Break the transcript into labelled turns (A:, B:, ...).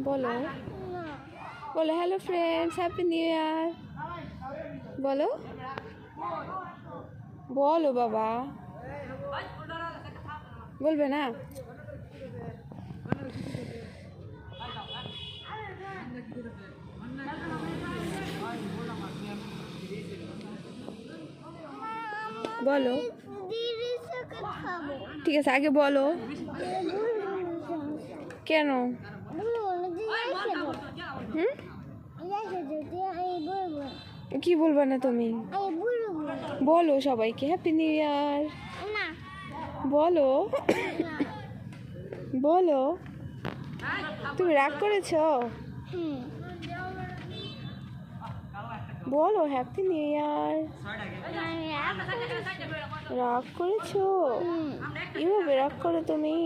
A: বলো বলো hello friends, happy new year. বলো বলো বাবা, বলবে না? বলো, ঠিক আছে আগে বলো। কেন? কি বলবে না তুমি? বলো সবাইকে হ্যাপি নিউ ইয়ার। বলো বলো, তুমি রাগ করেছো? বলো হ্যাপি নিউ ইয়ার। রাগ করেছো? এভাবে রাগ করো তুমি?